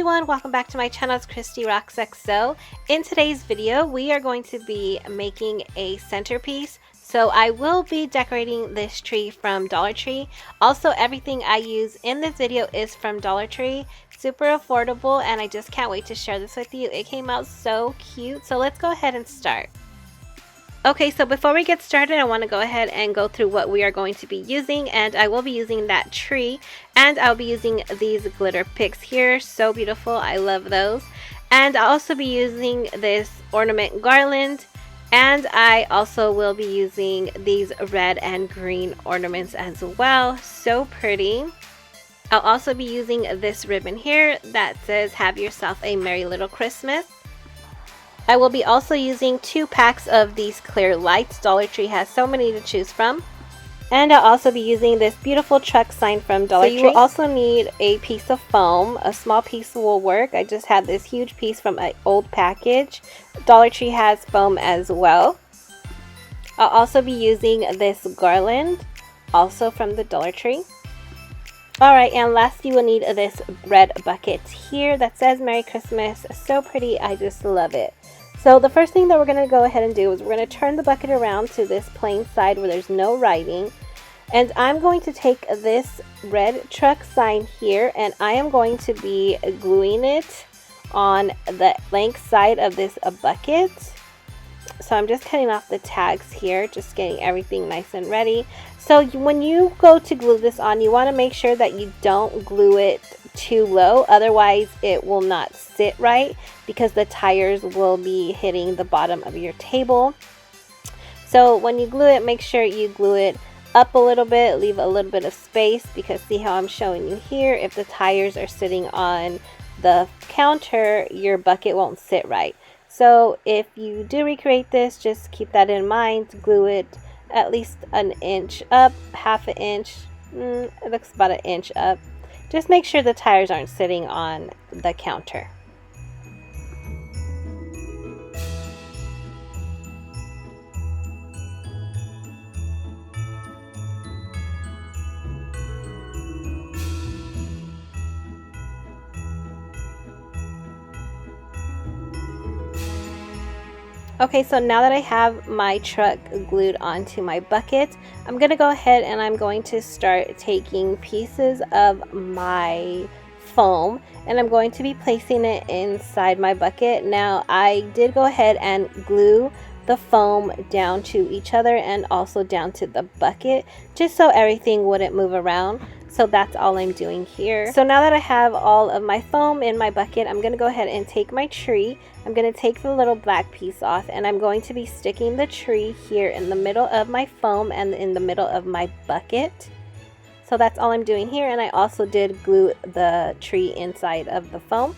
everyone, welcome back to my channel. It's ChristyRocksXO. In today's video, we are going to be making a centerpiece. So I will be decorating this tree from Dollar Tree. Also, everything I use in this video is from Dollar Tree. Super affordable, and I just can't wait to share this with you. It came out so cute. So let's go ahead and start. Okay, so before we get started, I want to go ahead and go through what we are going to be using, and I will be using that tree, and I'll be using these glitter picks here. So beautiful, I love those. And I'll also be using this ornament garland, and I also will be using these red and green ornaments as well. So pretty. I'll also be using this ribbon here that says "Have yourself a merry little Christmas." I will be also using 2 packs of these clear lights. Dollar Tree has so many to choose from. And I'll also be using this beautiful truck sign from Dollar Tree. You will also need a piece of foam. A small piece will work. I just had this huge piece from an old package. Dollar Tree has foam as well. I'll also be using this garland, also from the Dollar Tree. Alright, and last you will need this red bucket here that says Merry Christmas. So pretty, I just love it. So the first thing that we're going to go ahead and do is we're going to turn the bucket around to this plain side where there's no writing. And I'm going to take this red truck sign here, and I am going to be gluing it on the length side of this bucket. So I'm just cutting off the tags here, just getting everything nice and ready. So when you go to glue this on, you want to make sure that you don't glue it too low, otherwise it will not sit right because the tires will be hitting the bottom of your table. So when you glue it, make sure you glue it up a little bit, leave a little bit of space, because see how I'm showing you here, if the tires are sitting on the counter, your bucket won't sit right. So if you do recreate this, just keep that in mind. Glue it at least an inch up, half an inch, it looks about an inch up. Just make sure the tires aren't sitting on the counter. Okay, so now that I have my truck glued onto my bucket, I'm going to go ahead and I'm going to start taking pieces of my foam, and I'm going to be placing it inside my bucket. Now, I did go ahead and glue the foam down to each other and also down to the bucket, just so everything wouldn't move around. So that's all I'm doing here. So now that I have all of my foam in my bucket, I'm going to go ahead and take my tree. I'm going to take the little black piece off, and I'm going to be sticking the tree here in the middle of my foam and in the middle of my bucket. So that's all I'm doing here, and I also did glue the tree inside of the foam.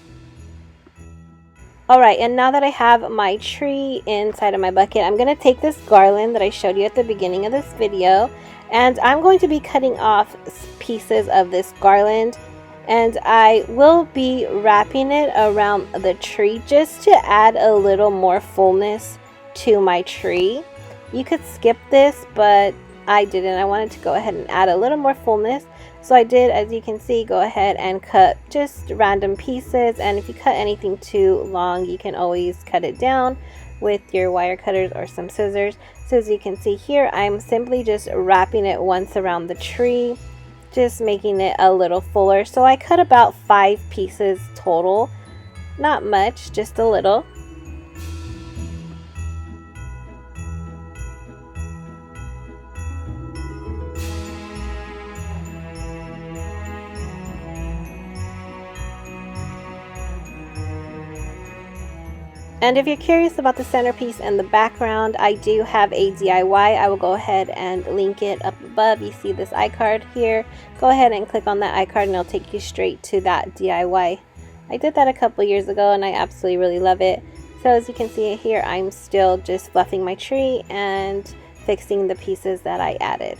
Alright, and now that I have my tree inside of my bucket, I'm going to take this garland that I showed you at the beginning of this video, and I'm going to be cutting off pieces of this garland, and I will be wrapping it around the tree just to add a little more fullness to my tree. You could skip this, but I didn't. I wanted to go ahead and add a little more fullness. So I did, as you can see, go ahead and cut just random pieces, and if you cut anything too long, you can always cut it down with your wire cutters or some scissors. So as you can see here, I'm simply just wrapping it once around the tree, just making it a little fuller. So I cut about 5 pieces total, not much, just a little. And if you're curious about the centerpiece and the background, I do have a DIY. I will go ahead and link it up above. You see this iCard here. Go ahead and click on that iCard and it'll take you straight to that DIY. I did that a couple years ago and I absolutely really love it. So as you can see here, I'm still just fluffing my tree and fixing the pieces that I added.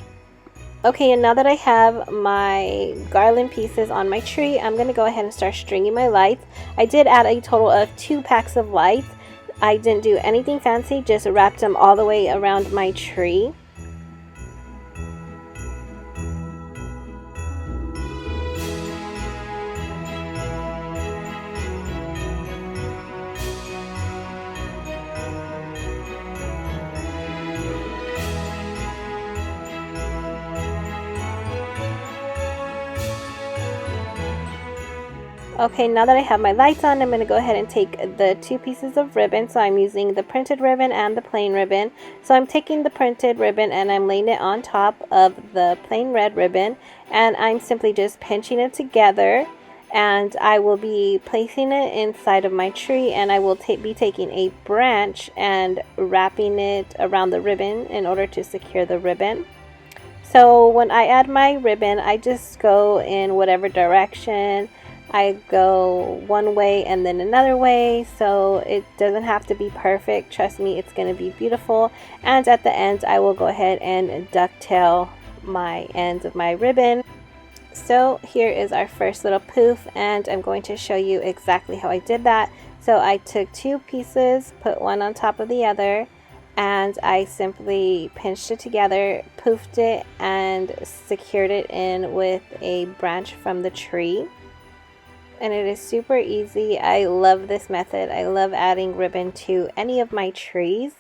Okay, and now that I have my garland pieces on my tree, I'm going to go ahead and start stringing my lights. I did add a total of 2 packs of lights. I didn't do anything fancy, just wrapped them all the way around my tree. Okay, now that I have my lights on, I'm going to go ahead and take the 2 pieces of ribbon. So I'm using the printed ribbon and the plain ribbon. So I'm taking the printed ribbon and I'm laying it on top of the plain red ribbon, and I'm simply just pinching it together, and I will be placing it inside of my tree, and I will be taking a branch and wrapping it around the ribbon in order to secure the ribbon. So when I add my ribbon, I just go in whatever direction. I go one way and then another way, so it doesn't have to be perfect. Trust me, it's going to be beautiful. And at the end, I will go ahead and ducktail my ends of my ribbon. So here is our first little poof, and I'm going to show you exactly how I did that. So I took 2 pieces, put one on top of the other, and I simply pinched it together, poofed it, and secured it in with a branch from the tree. And it is super easy. I love this method. I love adding ribbon to any of my trees.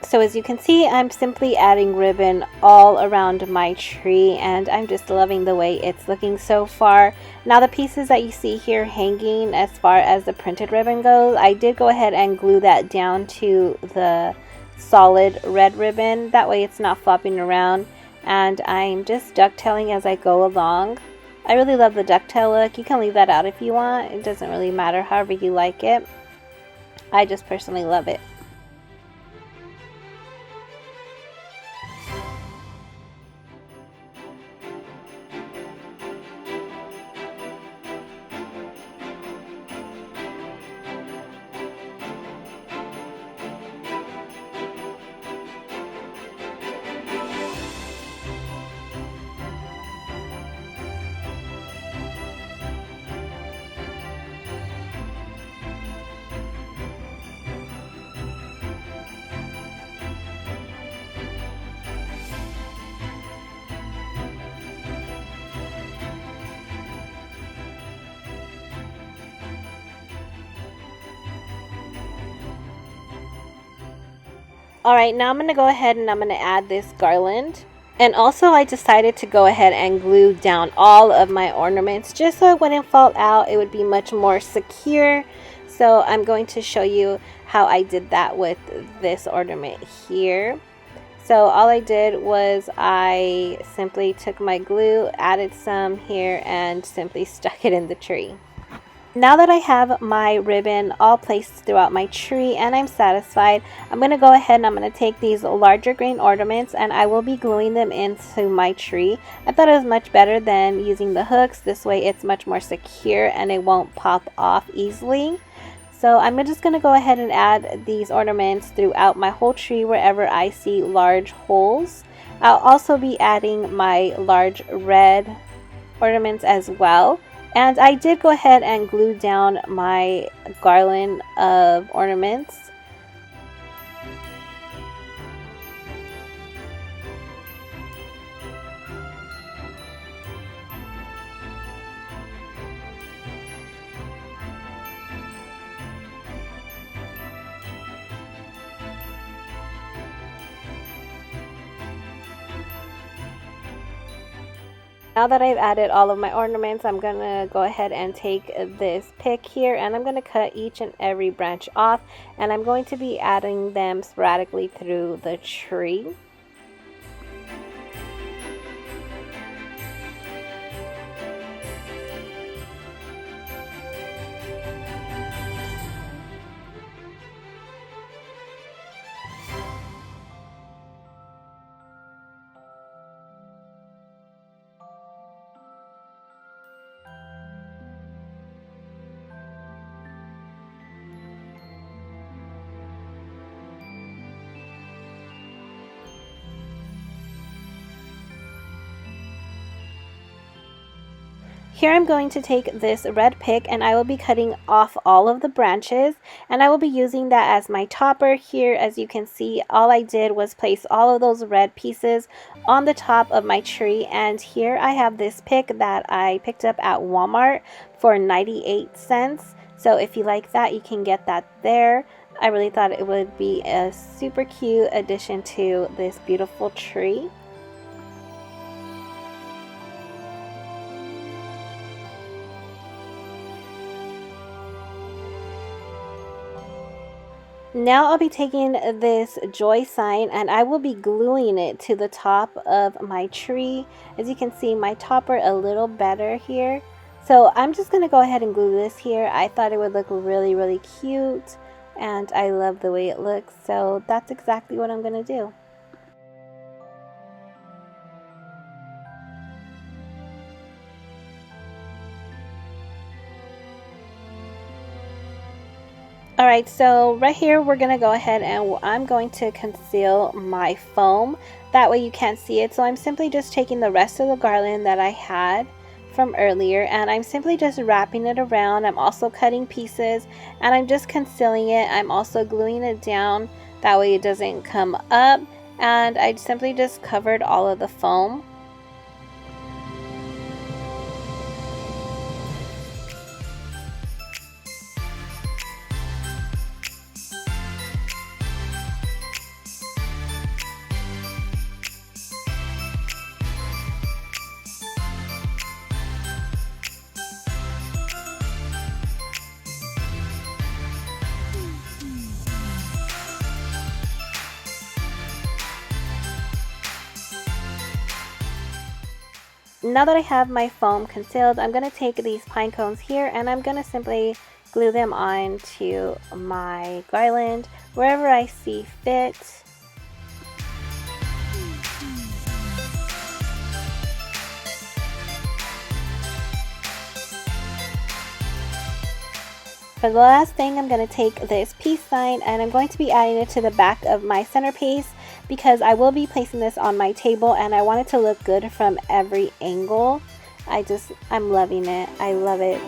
So as you can see, I'm simply adding ribbon all around my tree, and I'm just loving the way it's looking so far. Now the pieces that you see here hanging, as far as the printed ribbon goes, I did go ahead and glue that down to the solid red ribbon. That way it's not flopping around, and I'm just ducktailing as I go along. I really love the ducktail look. You can leave that out if you want. It doesn't really matter, however you like it. I just personally love it. Alright, now I'm going to go ahead and I'm going to add this garland. And also I decided to go ahead and glue down all of my ornaments just so it wouldn't fall out. It would be much more secure. So I'm going to show you how I did that with this ornament here. So all I did was I simply took my glue, added some here, and simply stuck it in the tree. Now that I have my ribbon all placed throughout my tree and I'm satisfied, I'm going to go ahead and I'm going to take these larger grain ornaments and I will be gluing them into my tree. I thought it was much better than using the hooks. This way it's much more secure and it won't pop off easily. So I'm just going to go ahead and add these ornaments throughout my whole tree wherever I see large holes. I'll also be adding my large red ornaments as well. And I did go ahead and glue down my garland of ornaments. Now that I've added all of my ornaments, I'm going to go ahead and take this pick here and I'm going to cut each and every branch off, and I'm going to be adding them sporadically through the tree. Here I'm going to take this red pick and I will be cutting off all of the branches, and I will be using that as my topper. Here, as you can see, all I did was place all of those red pieces on the top of my tree. And here I have this pick that I picked up at Walmart for 98 cents. So if you like that, you can get that there. I really thought it would be a super cute addition to this beautiful tree. Now I'll be taking this joy sign and I will be gluing it to the top of my tree. As you can see, my topper a little better here. So I'm just going to go ahead and glue this here. I thought it would look really cute and I love the way it looks. So that's exactly what I'm going to do. Alright, so right here we're going to go ahead and I'm going to conceal my foam. That way you can't see it. So I'm simply just taking the rest of the garland that I had from earlier and I'm simply just wrapping it around. I'm also cutting pieces and I'm just concealing it. I'm also gluing it down. That way it doesn't come up, and I simply just covered all of the foam. Now that I have my foam concealed, I'm going to take these pine cones here and I'm going to simply glue them onto my garland wherever I see fit. For the last thing, I'm going to take this peace sign and I'm going to be adding it to the back of my centerpiece because I will be placing this on my table and I want it to look good from every angle. I'm loving it. I love it.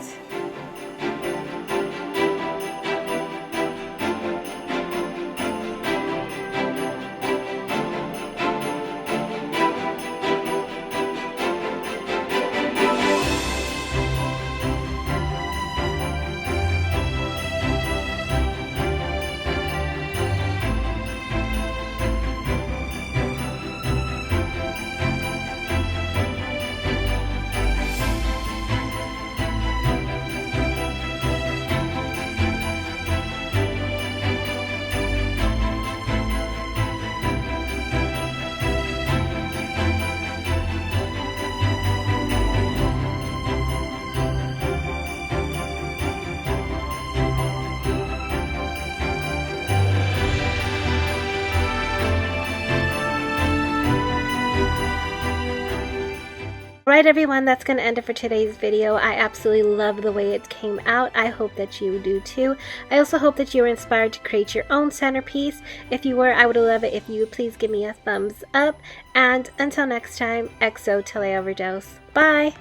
Alright everyone, that's going to end it for today's video. I absolutely love the way it came out. I hope that you do too. I also hope that you were inspired to create your own centerpiece. If you were, I would love it if you would please give me a thumbs up. And until next time, XO till I overdose. Bye!